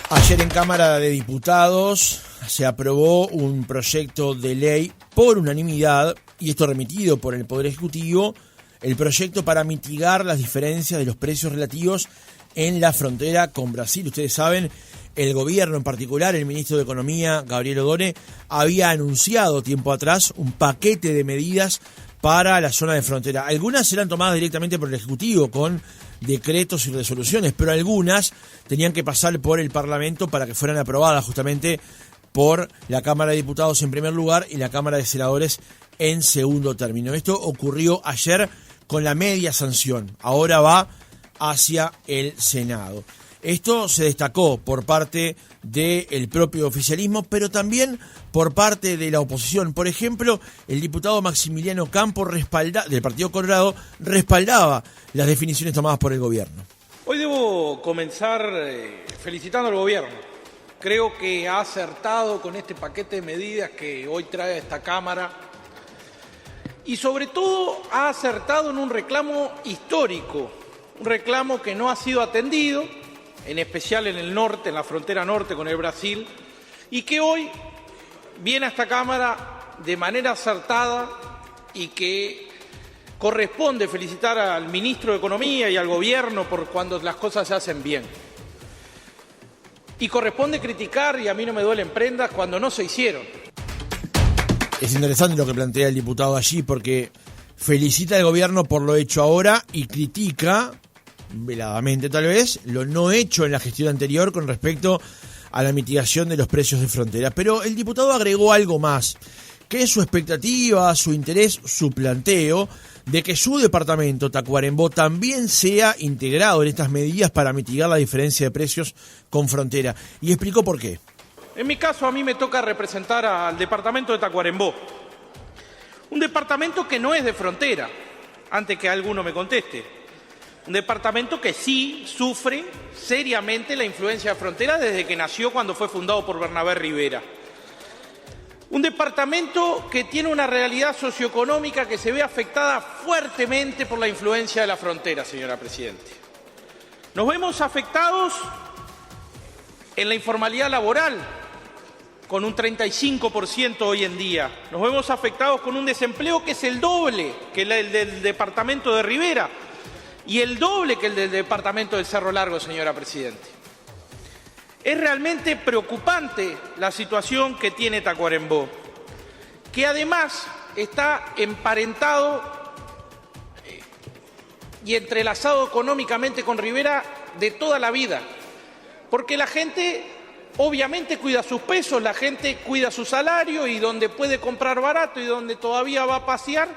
Ayer en Cámara de Diputados se aprobó un proyecto de ley por unanimidad, y esto remitido por el Poder Ejecutivo, el proyecto para mitigar las diferencias de los precios relativos en la frontera con Brasil. Ustedes saben, el gobierno, en particular el ministro de Economía, Gabriel Odone, había anunciado tiempo atrás un paquete de medidas para la zona de frontera. Algunas eran tomadas directamente por el Ejecutivo con decretos y resoluciones, pero algunas tenían que pasar por el Parlamento para que fueran aprobadas justamente por la Cámara de Diputados en primer lugar y la Cámara de Senadores en segundo término. Esto ocurrió ayer con la media sanción, ahora va hacia el Senado. Esto se destacó por parte del propio oficialismo, pero también por parte de la oposición. Por ejemplo, el diputado Maximiliano Campo, del Partido Colorado, respaldaba las definiciones tomadas por el gobierno. Hoy debo comenzar felicitando al gobierno. Creo que ha acertado con este paquete de medidas que hoy trae a esta Cámara y sobre todo ha acertado en un reclamo histórico, un reclamo que no ha sido atendido, en especial en el norte, en la frontera norte con el Brasil, y que hoy viene a esta Cámara de manera acertada y que corresponde felicitar al ministro de Economía y al gobierno por cuando las cosas se hacen bien. Y corresponde criticar, y a mí no me duelen prendas, cuando no se hicieron. Es interesante lo que plantea el diputado allí, porque felicita al gobierno por lo hecho ahora y critica, veladamente tal vez, lo no hecho en la gestión anterior con respecto a la mitigación de los precios de frontera. Pero el diputado agregó algo más, que es su expectativa, su interés, su planteo de que su departamento, Tacuarembó, también sea integrado en estas medidas para mitigar la diferencia de precios con frontera. Y explicó por qué. En mi caso, a mí me toca representar al departamento de Tacuarembó, un departamento que no es de frontera, antes que alguno me conteste. Un departamento que sí sufre seriamente la influencia de frontera desde que nació, cuando fue fundado por Bernabé Rivera. Un departamento que tiene una realidad socioeconómica que se ve afectada fuertemente por la influencia de la frontera, señora Presidente. Nos vemos afectados en la informalidad laboral, con un 35% hoy en día. Nos vemos afectados con un desempleo que es el doble que el del departamento de Rivera y el doble que el del departamento del Cerro Largo, señora Presidente. Es realmente preocupante la situación que tiene Tacuarembó, que además está emparentado y entrelazado económicamente con Rivera de toda la vida, porque la gente obviamente cuida sus pesos, la gente cuida su salario, y donde puede comprar barato y donde todavía va a pasear,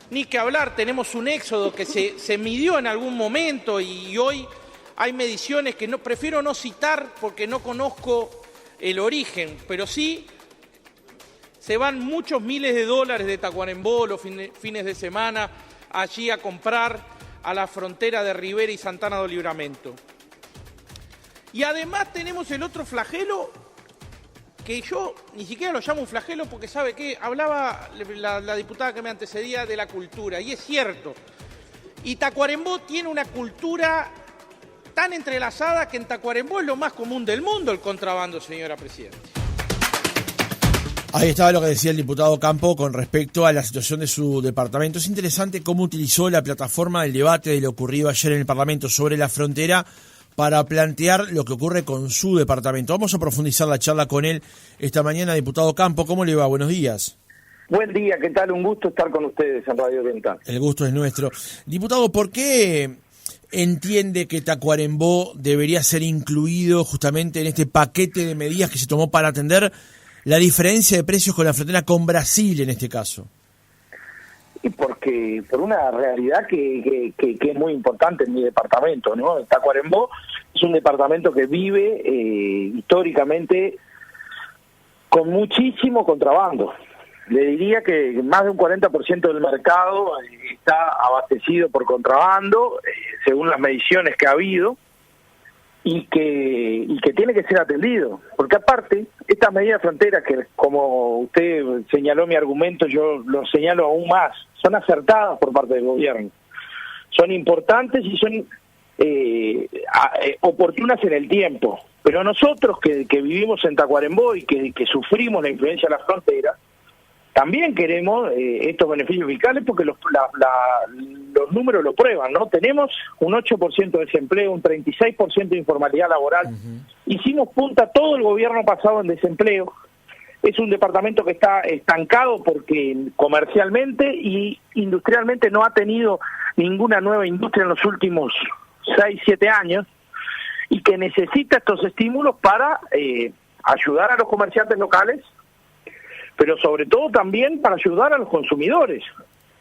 ni que hablar. Tenemos un éxodo que se midió en algún momento, y hoy hay mediciones que prefiero no citar porque no conozco el origen, pero sí se van muchos miles de dólares de Tacuarembó los fines de semana allí a comprar a la frontera de Rivera y Santana do Livramento. Y además tenemos el otro flagelo, que yo ni siquiera lo llamo un flagelo porque, ¿sabe qué? Hablaba la diputada que me antecedía de la cultura, y es cierto. Y Tacuarembó tiene una cultura tan entrelazada que en Tacuarembó es lo más común del mundo el contrabando, señora Presidenta. Ahí estaba lo que decía el diputado Campo con respecto a la situación de su departamento. Es interesante cómo utilizó la plataforma del debate de lo ocurrido ayer en el Parlamento sobre la frontera para plantear lo que ocurre con su departamento. Vamos a profundizar la charla con él esta mañana. Diputado Campo, ¿cómo le va? Buenos días. Buen día, ¿qué tal? Un gusto estar con ustedes en Radio Oriental. El gusto es nuestro. Diputado, ¿por qué entiende que Tacuarembó debería ser incluido justamente en este paquete de medidas que se tomó para atender la diferencia de precios con la frontera con Brasil en este caso? Y porque por una realidad que es muy importante en mi departamento, ¿no? Tacuarembó es un departamento que vive históricamente con muchísimo contrabando. Le diría que más de un 40% del mercado está abastecido por contrabando, según las mediciones que ha habido, y que tiene que ser atendido. Porque aparte, estas medidas de frontera, que como usted señaló mi argumento, yo lo señalo aún más, son acertadas por parte del gobierno. Son importantes y son oportunas en el tiempo. Pero nosotros que vivimos en Tacuarembó y que sufrimos la influencia de la frontera, también queremos estos beneficios fiscales porque los números lo prueban, ¿no? Tenemos un 8% de desempleo, un 36% de informalidad laboral. Hicimos punta todo el gobierno pasado en desempleo. Es un departamento que está estancado porque comercialmente y industrialmente no ha tenido ninguna nueva industria en los últimos 6, 7 años y que necesita estos estímulos para ayudar a los comerciantes locales, pero sobre todo también para ayudar a los consumidores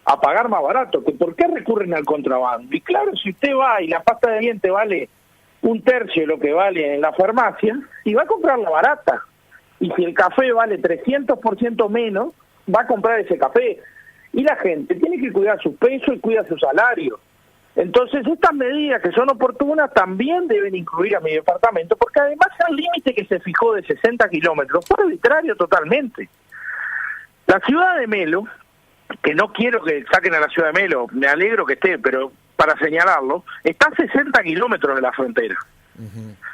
a pagar más barato. ¿Por qué recurren al contrabando? Y claro, si usted va y la pasta de dientes vale 1/3 de lo que vale en la farmacia, y va a comprarla barata. Y si el café vale 300% menos, va a comprar ese café. Y la gente tiene que cuidar su peso y cuida su salario. Entonces, estas medidas que son oportunas también deben incluir a mi departamento, porque además el límite que se fijó de 60 kilómetros fue arbitrario totalmente. La ciudad de Melo, que no quiero que saquen a la ciudad de Melo, me alegro que esté, pero para señalarlo, está a 60 kilómetros de la frontera.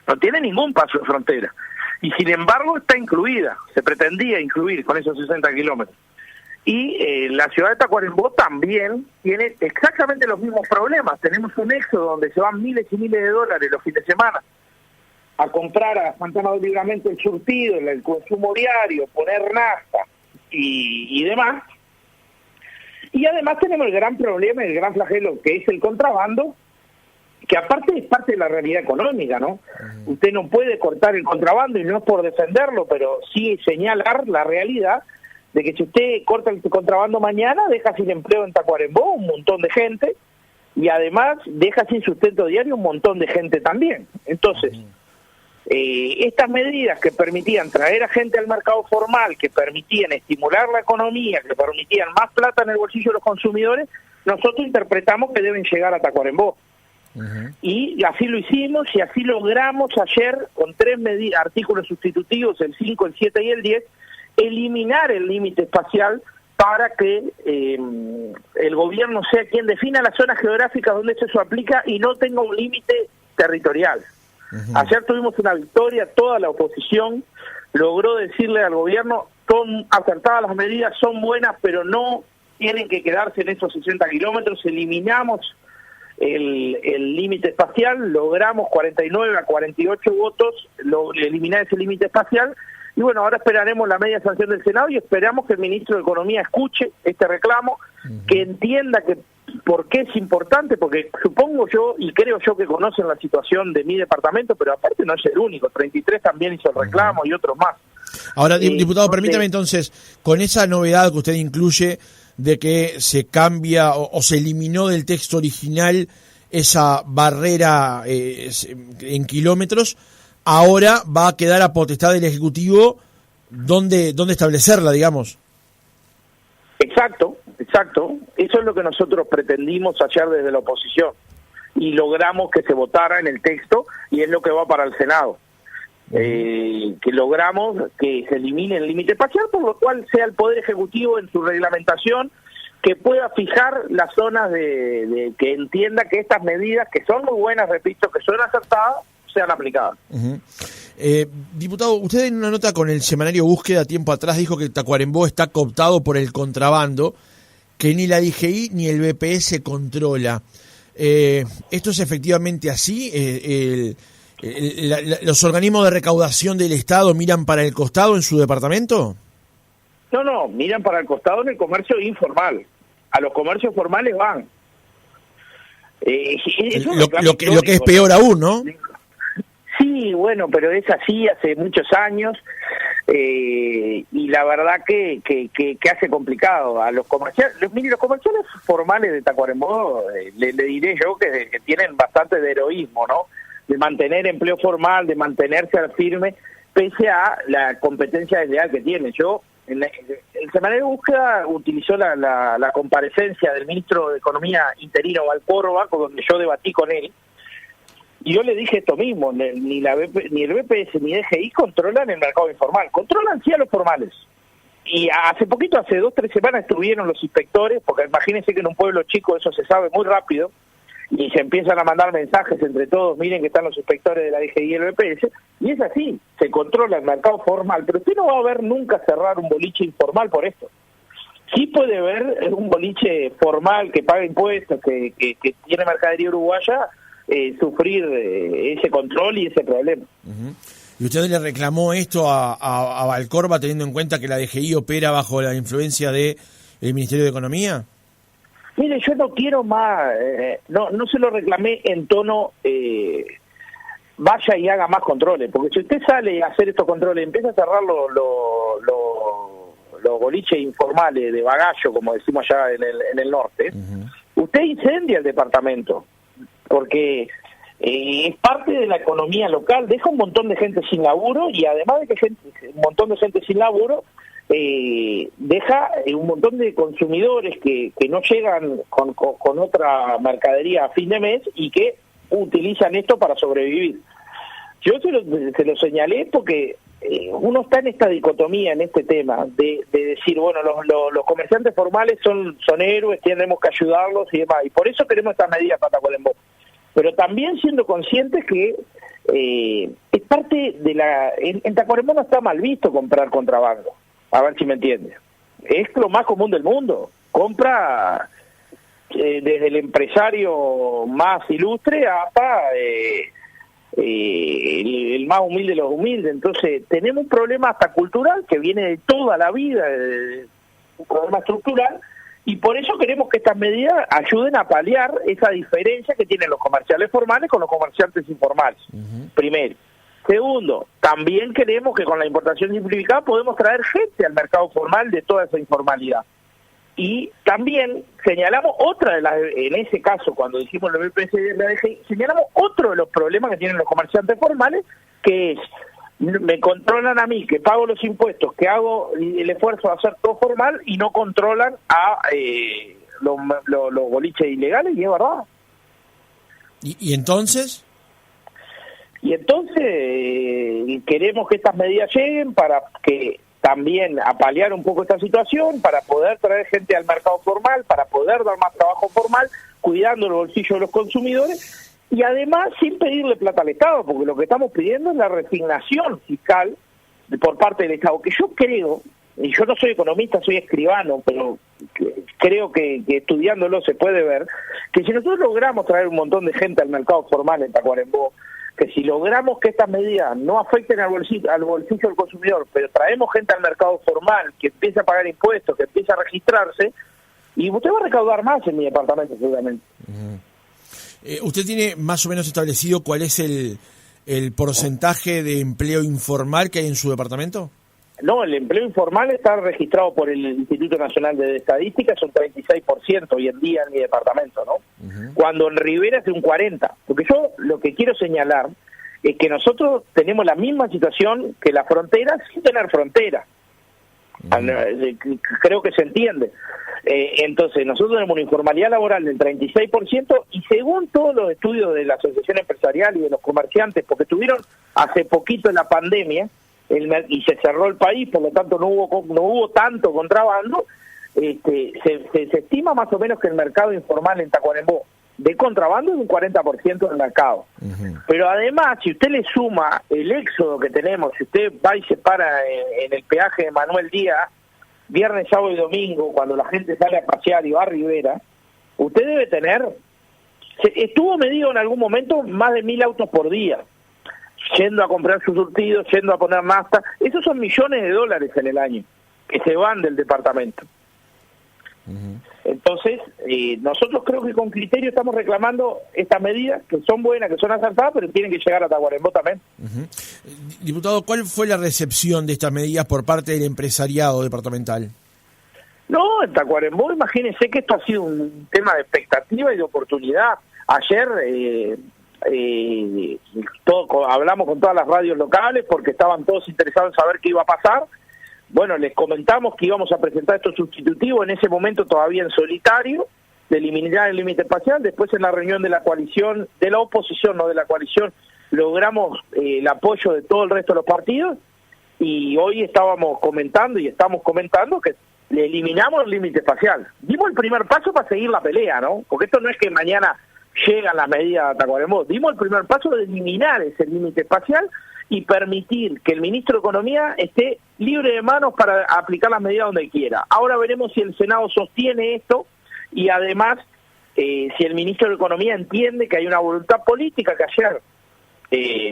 No tiene ningún paso de frontera. Y sin embargo está incluida, se pretendía incluir con esos 60 kilómetros. Y la ciudad de Tacuarembó también tiene exactamente los mismos problemas. Tenemos un éxodo donde se van miles y miles de dólares los fines de semana a comprar a Santana del Libramento el surtido, el consumo diario, poner nafta y demás. Y además tenemos el gran problema, el gran flagelo que es el contrabando, que aparte es parte de la realidad económica, ¿no? Usted no puede cortar el contrabando, y no es por defenderlo, pero sí señalar la realidad de que si usted corta el contrabando mañana, deja sin empleo en Tacuarembó un montón de gente, y además deja sin sustento diario un montón de gente también. Entonces, estas medidas que permitían traer a gente al mercado formal, que permitían estimular la economía, que permitían más plata en el bolsillo de los consumidores, nosotros interpretamos que deben llegar a Tacuarembó. Y así lo hicimos y así logramos ayer, con 3 artículos sustitutivos, el 5, el 7 y el 10, eliminar el límite espacial para que el gobierno sea quien defina las zonas geográficas donde eso aplica y no tenga un límite territorial. Ayer tuvimos una victoria, toda la oposición logró decirle al gobierno: son acertadas las medidas, son buenas, pero no tienen que quedarse en esos 60 kilómetros. Eliminamos el límite espacial, logramos 49 a 48 votos, eliminar ese límite espacial. Y bueno, ahora esperaremos la media sanción del Senado y esperamos que el ministro de Economía escuche este reclamo, que entienda que por qué es importante, porque supongo yo y creo yo que conocen la situación de mi departamento, pero aparte no es el único, 33 también hizo el reclamo y otros más. Ahora, diputado, permítame entonces, con esa novedad que usted incluye de que se cambia o se eliminó del texto original esa barrera en kilómetros, ahora va a quedar a potestad del Ejecutivo dónde establecerla, digamos. Exacto. Eso es lo que nosotros pretendimos ayer desde la oposición y logramos que se votara en el texto y es lo que va para el Senado. Que logramos que se elimine el límite espacial, por lo cual sea el Poder Ejecutivo en su reglamentación que pueda fijar las zonas de que entienda que estas medidas, que son muy buenas, repito, que son acertadas, sean aplicadas. Diputado, usted en una nota con el semanario Búsqueda tiempo atrás dijo que Tacuarembó está cooptado por el contrabando, que ni la DGI ni el BPS controla. ¿Esto es efectivamente así? ¿Los organismos de recaudación del Estado miran para el costado en su departamento? No, miran para el costado en el comercio informal. A los comercios formales van. Lo que es peor aún, ¿no? Sí, bueno, pero es así hace muchos años y la verdad que hace complicado a los comerciales. Mire, los comerciales formales de Tacuarembó, le diré yo que tienen bastante de heroísmo, ¿no? De mantener empleo formal, de mantenerse al firme, pese a la competencia desleal que tiene. Yo, el semanario de Búsqueda utilizó la comparecencia del ministro de Economía interino, Valcórdoba, donde yo debatí con él, y yo le dije esto mismo: ni el BPS ni DGI controlan el mercado informal, controlan sí a los formales. Y hace 2-3 semanas estuvieron los inspectores, porque imagínense que en un pueblo chico eso se sabe muy rápido, y se empiezan a mandar mensajes entre todos: miren que están los inspectores de la DGI y el BPS, Y es así, se controla el mercado formal, pero usted no va a ver nunca cerrar un boliche informal por esto. Sí puede ver un boliche formal que paga impuestos, que tiene mercadería uruguaya, sufrir ese control y ese problema. Uh-huh. ¿Y usted le reclamó esto a Valcorba, teniendo en cuenta que la DGI opera bajo la influencia del Ministerio de Economía? Mire, yo no quiero más, no se lo reclamé en tono vaya y haga más controles, porque si usted sale a hacer estos controles y empieza a cerrar los boliches informales de bagallo, como decimos allá en el norte, usted incendia el departamento, porque es parte de la economía local, deja un montón de gente sin laburo, y además de que un montón de gente sin laburo, deja un montón de consumidores que no llegan con otra mercadería a fin de mes y que utilizan esto para sobrevivir. Yo se lo señalé porque uno está en esta dicotomía, en este tema, de decir, bueno, los comerciantes formales son héroes, tenemos que ayudarlos y demás, y por eso queremos estas medidas para Tacuarembó. Pero también siendo conscientes que es parte de en Tacuarembó no está mal visto comprar contrabando, a ver si me entiende. Es lo más común del mundo, compra desde el empresario más ilustre hasta el más humilde de los humildes. Entonces tenemos un problema hasta cultural que viene de toda la vida, un problema estructural, y por eso queremos que estas medidas ayuden a paliar esa diferencia que tienen los comerciales formales con los comerciantes informales. Primero. Segundo, también queremos que con la importación simplificada podemos traer gente al mercado formal de toda esa informalidad. Y también señalamos otra de las, en ese caso, cuando dijimos lo BPC de la DGI, señalamos otro de los problemas que tienen los comerciantes formales, que es, me controlan a mí, que pago los impuestos, que hago el esfuerzo de hacer todo formal, y no controlan a los boliches ilegales, y es verdad. ¿Y entonces? Y entonces queremos que estas medidas lleguen para que también a paliar un poco esta situación, para poder traer gente al mercado formal, para poder dar más trabajo formal, cuidando el bolsillo de los consumidores, y además sin pedirle plata al Estado, porque lo que estamos pidiendo es la resignación fiscal por parte del Estado, que yo creo, y yo no soy economista, soy escribano, pero creo que estudiándolo se puede ver, que si nosotros logramos traer un montón de gente al mercado formal en Tacuarembó, que si logramos que estas medidas no afecten al bolsillo del consumidor, pero traemos gente al mercado formal, que empiece a pagar impuestos, que empiece a registrarse, y usted va a recaudar más en mi departamento seguramente. ¿Usted tiene más o menos establecido cuál es el porcentaje de empleo informal que hay en su departamento? No, el empleo informal está registrado por el Instituto Nacional de Estadística, es un 36% hoy en día en mi departamento, ¿no? Cuando en Rivera es de un 40%. Porque yo lo que quiero señalar es que nosotros tenemos la misma situación que la frontera sin tener frontera. Creo que se entiende. Entonces, nosotros tenemos una informalidad laboral del 36%, y según todos los estudios de la Asociación Empresarial y de los comerciantes, porque estuvieron hace poquito en la pandemia, y se cerró el país, por lo tanto no hubo tanto contrabando, se estima más o menos que el mercado informal en Tacuarembó de contrabando es un 40% del mercado. Pero además, si usted le suma el éxodo que tenemos, si usted va y se para en el peaje de Manuel Díaz, viernes, sábado y domingo, cuando la gente sale a pasear y va a Rivera, usted debe tener, estuvo medido en algún momento, más de 1.000 autos por día, yendo a comprar sus surtidos, yendo a poner nafta. Esos son millones de dólares en el año que se van del departamento. Entonces, nosotros creo que con criterio estamos reclamando estas medidas, que son buenas, que son acertadas, pero tienen que llegar a Tacuarembó también. Diputado, ¿cuál fue la recepción de estas medidas por parte del empresariado departamental? No, en Tacuarembó, imagínense que esto ha sido un tema de expectativa y de oportunidad. Ayer hablamos con todas las radios locales porque estaban todos interesados en saber qué iba a pasar. Bueno, les comentamos que íbamos a presentar estos sustitutivos, en ese momento todavía en solitario, de eliminar el límite espacial. Después, en la reunión de la coalición, de la oposición, no de la coalición, logramos el apoyo de todo el resto de los partidos, y hoy estamos comentando que le eliminamos el límite espacial. Dimos el primer paso para seguir la pelea, ¿no? Porque esto no es que mañana llegan las medidas a Tacuarembó. Dimos el primer paso de eliminar ese límite espacial, y permitir que el ministro de Economía esté libre de manos para aplicar las medidas donde quiera. Ahora veremos si el Senado sostiene esto y además si el ministro de Economía entiende que hay una voluntad política que ayer,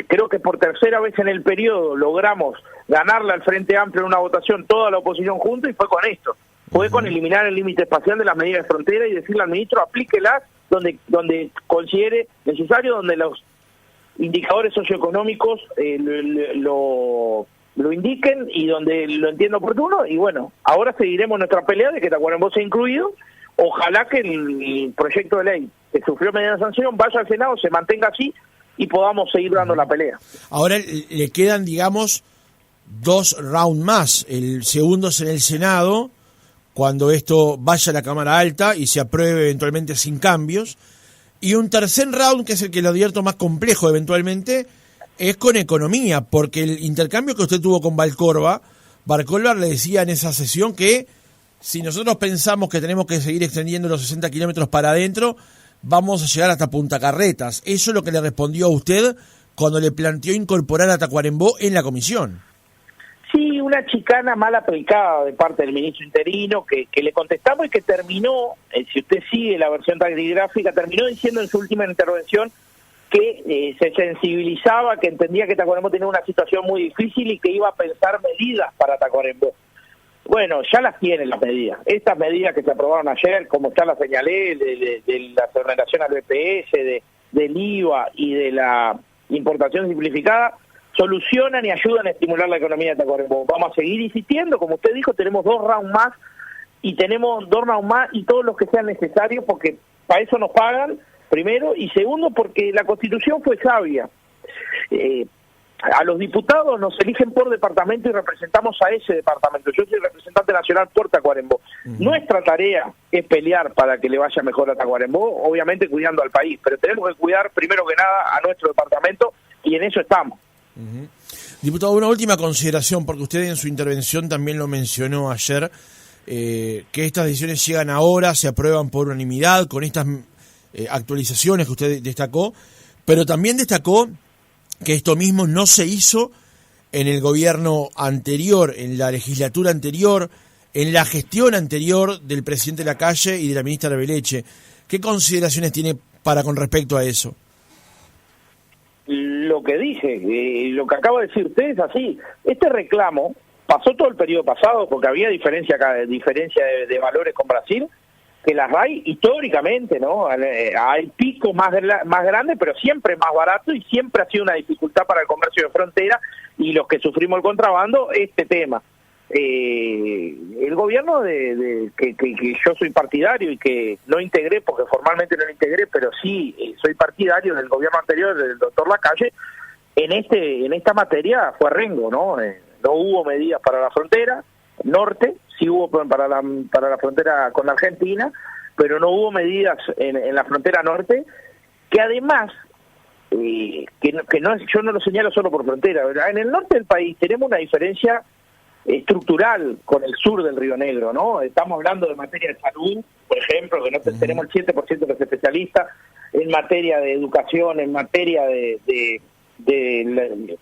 creo que por tercera vez en el periodo logramos ganarle al Frente Amplio en una votación toda la oposición junto y fue con esto. Fue con eliminar el límite espacial de las medidas de frontera y decirle al ministro aplíquelas donde considere necesario, donde los indicadores socioeconómicos lo indiquen y donde lo entienda oportuno. Y bueno, ahora seguiremos nuestra pelea de que Tacuarembó sea incluido. Ojalá que el proyecto de ley que sufrió mediante sanción vaya al Senado, se mantenga así y podamos seguir dando la pelea. Ahora le quedan, digamos, 2 rounds más. El segundo es en el Senado, cuando esto vaya a la Cámara Alta y se apruebe eventualmente sin cambios. Y un tercer round, que es el que lo advierto más complejo eventualmente, es con Economía, porque el intercambio que usted tuvo con Valcorba le decía en esa sesión que si nosotros pensamos que tenemos que seguir extendiendo los 60 kilómetros para adentro, vamos a llegar hasta Punta Carretas. Eso es lo que le respondió a usted cuando le planteó incorporar a Tacuarembó en la comisión. Sí, una chicana mal aplicada de parte del ministro interino que le contestamos y que terminó, si usted sigue la versión taquigráfica, terminó diciendo en su última intervención que se sensibilizaba, que entendía que Tacuarembó tenía una situación muy difícil y que iba a pensar medidas para Tacuarembó. Bueno, ya las tienen las medidas. Estas medidas que se aprobaron ayer, como ya las señalé, de la exoneración al BPS, del IVA y de la importación simplificada, solucionan y ayudan a estimular la economía de Tacuarembó. Vamos a seguir insistiendo, como usted dijo, tenemos 2 rounds más y todos los que sean necesarios, porque para eso nos pagan, primero, y segundo, porque la Constitución fue sabia. A los diputados nos eligen por departamento y representamos a ese departamento. Yo soy representante nacional por Tacuarembó. Nuestra tarea es pelear para que le vaya mejor a Tacuarembó, obviamente cuidando al país, pero tenemos que cuidar primero que nada a nuestro departamento y en eso estamos. Diputado, una última consideración, porque usted en su intervención también lo mencionó ayer, que estas decisiones llegan ahora, se aprueban por unanimidad con estas actualizaciones que usted destacó, pero también destacó que esto mismo no se hizo en el gobierno anterior, en la legislatura anterior, en la gestión anterior del presidente Lacalle y de la ministra Arbeleche. ¿Qué consideraciones tiene con respecto a eso? Lo que dije, lo que acaba de decir usted es así. Este reclamo pasó todo el periodo pasado porque había diferencia de valores con Brasil, que la RAI históricamente, ¿no? Hay pico más grande, pero siempre más barato y siempre ha sido una dificultad para el comercio de frontera y los que sufrimos el contrabando, este tema. El gobierno que yo soy partidario y que no integré, porque formalmente no lo integré, pero sí soy partidario del gobierno anterior del doctor Lacalle, en esta materia fue rengo, ¿no? No hubo medidas para la frontera norte, sí hubo para la frontera con la Argentina, pero no hubo medidas en la frontera norte, que además, yo no lo señalo solo por frontera, ¿verdad? En el norte del país tenemos una diferencia estructural con el sur del Río Negro, ¿no? Estamos hablando de materia de salud, por ejemplo, que no tenemos el 7% de los especialistas, en materia de educación, en materia de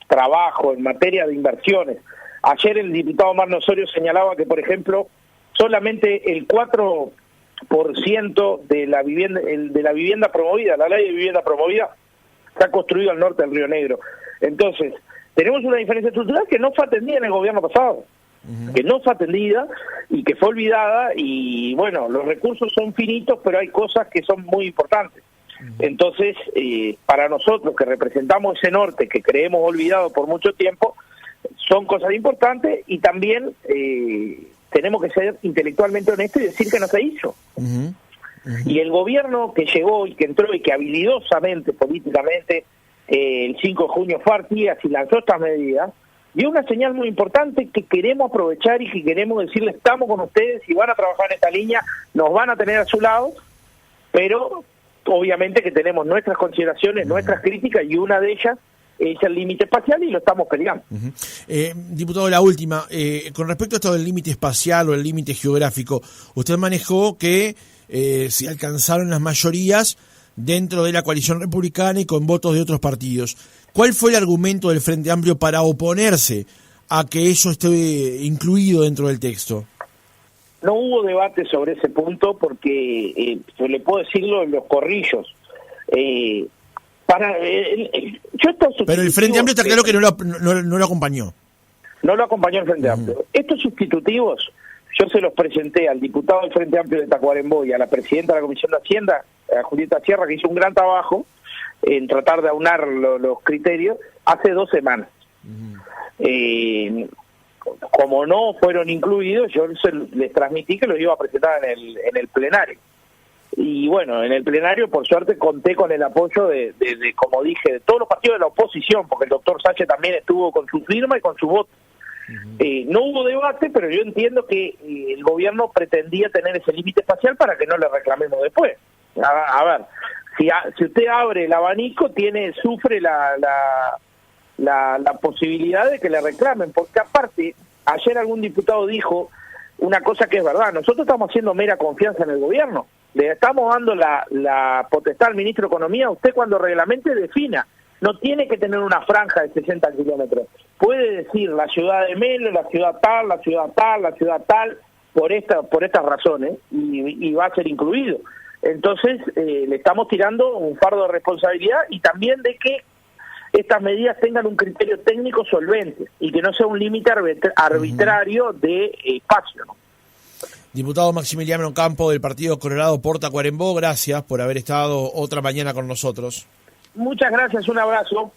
trabajo, en materia de inversiones. Ayer el diputado Marno Osorio señalaba que, por ejemplo, solamente el 4% de la vivienda promovida, la ley de vivienda promovida, se ha construido al norte del Río Negro. Entonces, tenemos una diferencia estructural que no fue atendida en el gobierno pasado, que no fue atendida y que fue olvidada, y bueno, los recursos son finitos, pero hay cosas que son muy importantes. Entonces, para nosotros que representamos ese norte que creemos olvidado por mucho tiempo, son cosas importantes y también tenemos que ser intelectualmente honestos y decir que no se hizo. Y el gobierno que llegó y que entró y que habilidosamente, políticamente, el 5 de junio fue a Artigas y lanzó estas medidas, dio una señal muy importante que queremos aprovechar y que queremos decirle estamos con ustedes y van a trabajar en esta línea, nos van a tener a su lado, pero obviamente que tenemos nuestras consideraciones, nuestras críticas, y una de ellas es el límite espacial y lo estamos peleando. Diputado, la última, con respecto a esto del límite espacial o el límite geográfico, usted manejó que si alcanzaron las mayorías dentro de la coalición republicana y con votos de otros partidos. ¿Cuál fue el argumento del Frente Amplio para oponerse a que eso esté incluido dentro del texto? No hubo debate sobre ese punto porque, le puedo decirlo en los corrillos. Pero el Frente Amplio está claro que no lo acompañó. No lo acompañó el Frente Amplio. Estos sustitutivos, yo se los presenté al diputado del Frente Amplio de Tacuarembó y a la presidenta de la Comisión de Hacienda, a Julieta Sierra, que hizo un gran trabajo en tratar de aunar los criterios, hace 2 semanas. Como no fueron incluidos, yo les transmití que los iba a presentar en el plenario. Y bueno, en el plenario, por suerte, conté con el apoyo de como dije, de todos los partidos de la oposición, porque el doctor Sánchez también estuvo con su firma y con su voto. No hubo debate, pero yo entiendo que el gobierno pretendía tener ese límite espacial para que no le reclamemos después. A ver, si usted abre el abanico, sufre la posibilidad de que le reclamen, porque aparte, ayer algún diputado dijo una cosa que es verdad: nosotros estamos haciendo mera confianza en el gobierno, le estamos dando la potestad al ministro de Economía. Usted, cuando reglamente, defina, no tiene que tener una franja de 60 kilómetros, puede decir la ciudad de Melo, la ciudad tal, la ciudad tal, la ciudad tal, por estas razones, y va a ser incluido. Entonces, le estamos tirando un fardo de responsabilidad, y también de que estas medidas tengan un criterio técnico solvente y que no sea un límite arbitrario de espacio, ¿no? Diputado Maximiliano Campo, del Partido Colorado por Tacuarembó, gracias por haber estado otra mañana con nosotros. Muchas gracias, un abrazo.